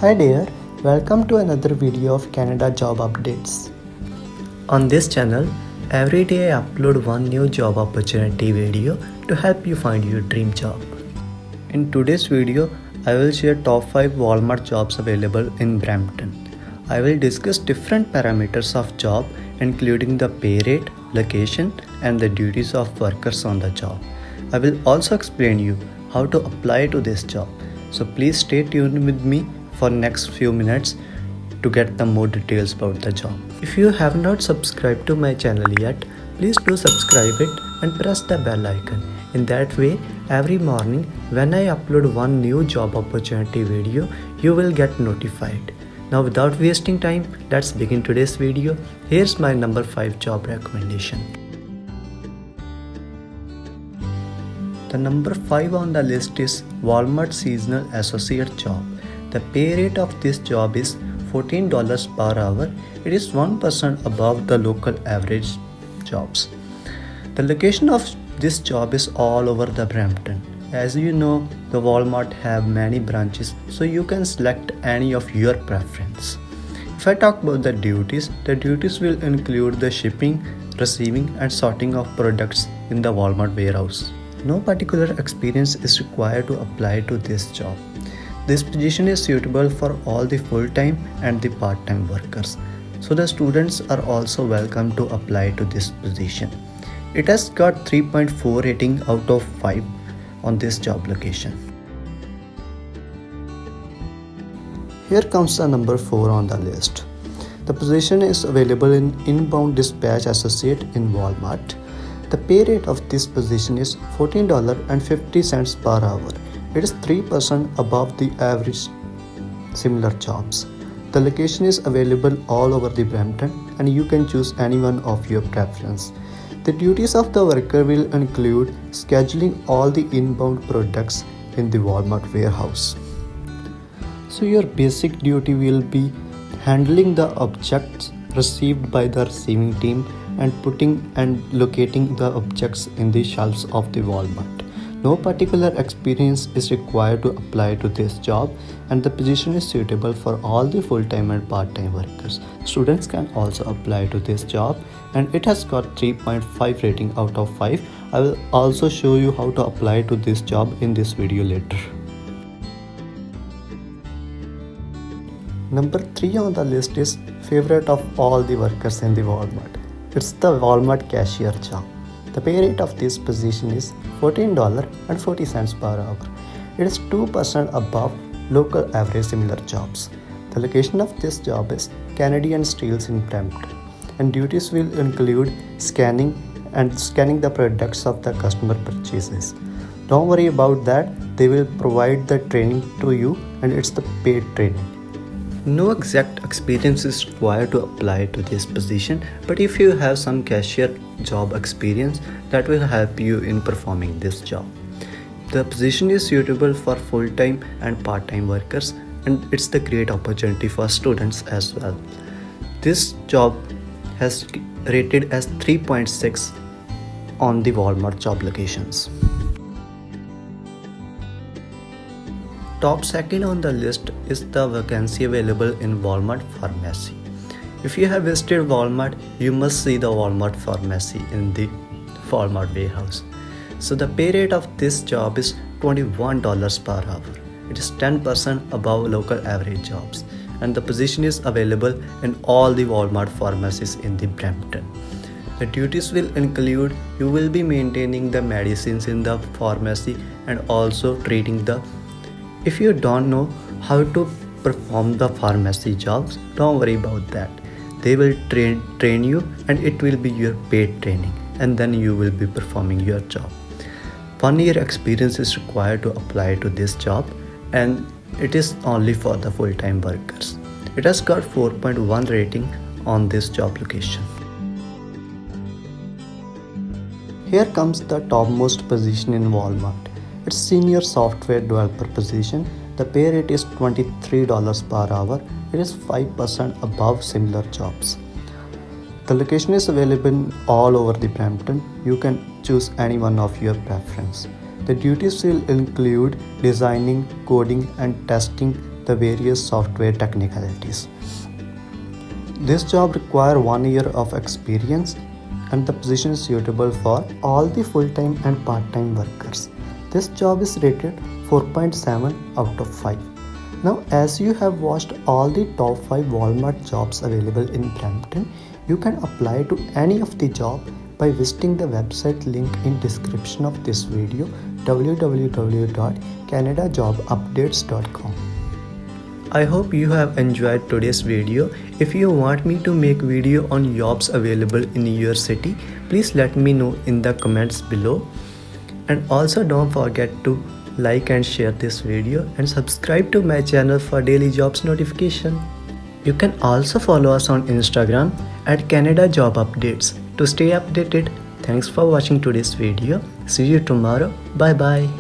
Hi there, welcome to another video of Canada job updates. On this channel, every day I upload one new job opportunity video to help you find your dream job. In today's video, I will share top 5 Walmart jobs available in Brampton. I will discuss different parameters of job including the pay rate, location and the duties of workers on the job. I will also explain you how to apply to this job. So please stay tuned with me for next few minutes to get the more details about the job. If you have not subscribed to my channel yet, please do subscribe it and press the bell icon. In that way, every morning when I upload one new job opportunity video, you will get notified. Now without wasting time, let's begin today's video. Here's my number 5 job recommendation. The number 5 on the list is Walmart Seasonal Associate job. The pay rate of this job is $14 per hour. It is 1% above the local average jobs. The location of this job is all over the Brampton. As you know, the Walmart have many branches, so you can select any of your preference. If I talk about the duties will include the shipping, receiving and sorting of products in the Walmart warehouse. No particular experience is required to apply to this job. This position is suitable for all the full-time and the part-time workers. So the students are also welcome to apply to this position. It has got 3.4 rating out of 5 on this job location. Here comes the number 4 on the list. The position is available in Inbound Dispatch Associate in Walmart. The pay rate of this position is $14.50 per hour. It is 3% above the average similar jobs. The location is available all over the Brampton and you can choose any one of your preference. The duties of the worker will include scheduling all the inbound products in the Walmart warehouse. So your basic duty will be handling the objects received by the receiving team and putting and locating the objects in the shelves of the Walmart. No particular experience is required to apply to this job and the position is suitable for all the full-time and part-time workers. Students can also apply to this job and it has got 3.5 rating out of 5. I will also show you how to apply to this job in this video later. Number 3 on the list is favorite of all the workers in the Walmart. It's the Walmart cashier job. The pay rate of this position is $14.40 per hour. It is 2% above local average similar jobs. The location of this job is Canadian Steels in Brampton and duties will include scanning the products of the customer purchases. Don't worry about that, they will provide the training to you and it's the paid training. No exact experience is required to apply to this position, but if you have some cashier job experience, that will help you in performing this job. The position is suitable for full-time and part-time workers and it's the great opportunity for students as well. This job has rated as 3.6 on the Walmart job locations. Top second on the list is the vacancy available in Walmart Pharmacy. If you have visited Walmart, you must see the Walmart Pharmacy in the Walmart warehouse. So the pay rate of this job is $21 per hour. It is 10% above local average jobs and the position is available in all the Walmart pharmacies in the Brampton. The duties will include you will be maintaining the medicines in the pharmacy and also treating the. If you don't know how to perform the pharmacy jobs, don't worry about that. They will train you and it will be your paid training and then you will be performing your job. 1 year experience is required to apply to this job and it is only for the full-time workers. It has got 4.1 rating on this job location. Here comes the topmost position in Walmart. It's senior software developer position. The pay rate is $23 per hour. It is 5% above similar jobs. The location is available all over the Brampton. You can choose any one of your preference. The duties will include designing, coding and testing the various software technicalities. This job requires 1 year of experience and the position is suitable for all the full-time and part-time workers. This job is rated 4.7 out of 5. Now, as you have watched all the top 5 Walmart jobs available in Brampton, you can apply to any of the job by visiting the website link in description of this video, www.canadajobupdates.com. I hope you have enjoyed today's video. If you want me to make video on jobs available in your city, please let me know in the comments below. And also don't forget to like and share this video and subscribe to my channel for daily jobs notification. You can also follow us on Instagram at Canada Job Updates to stay updated. Thanks for watching today's video. See you tomorrow. Bye bye.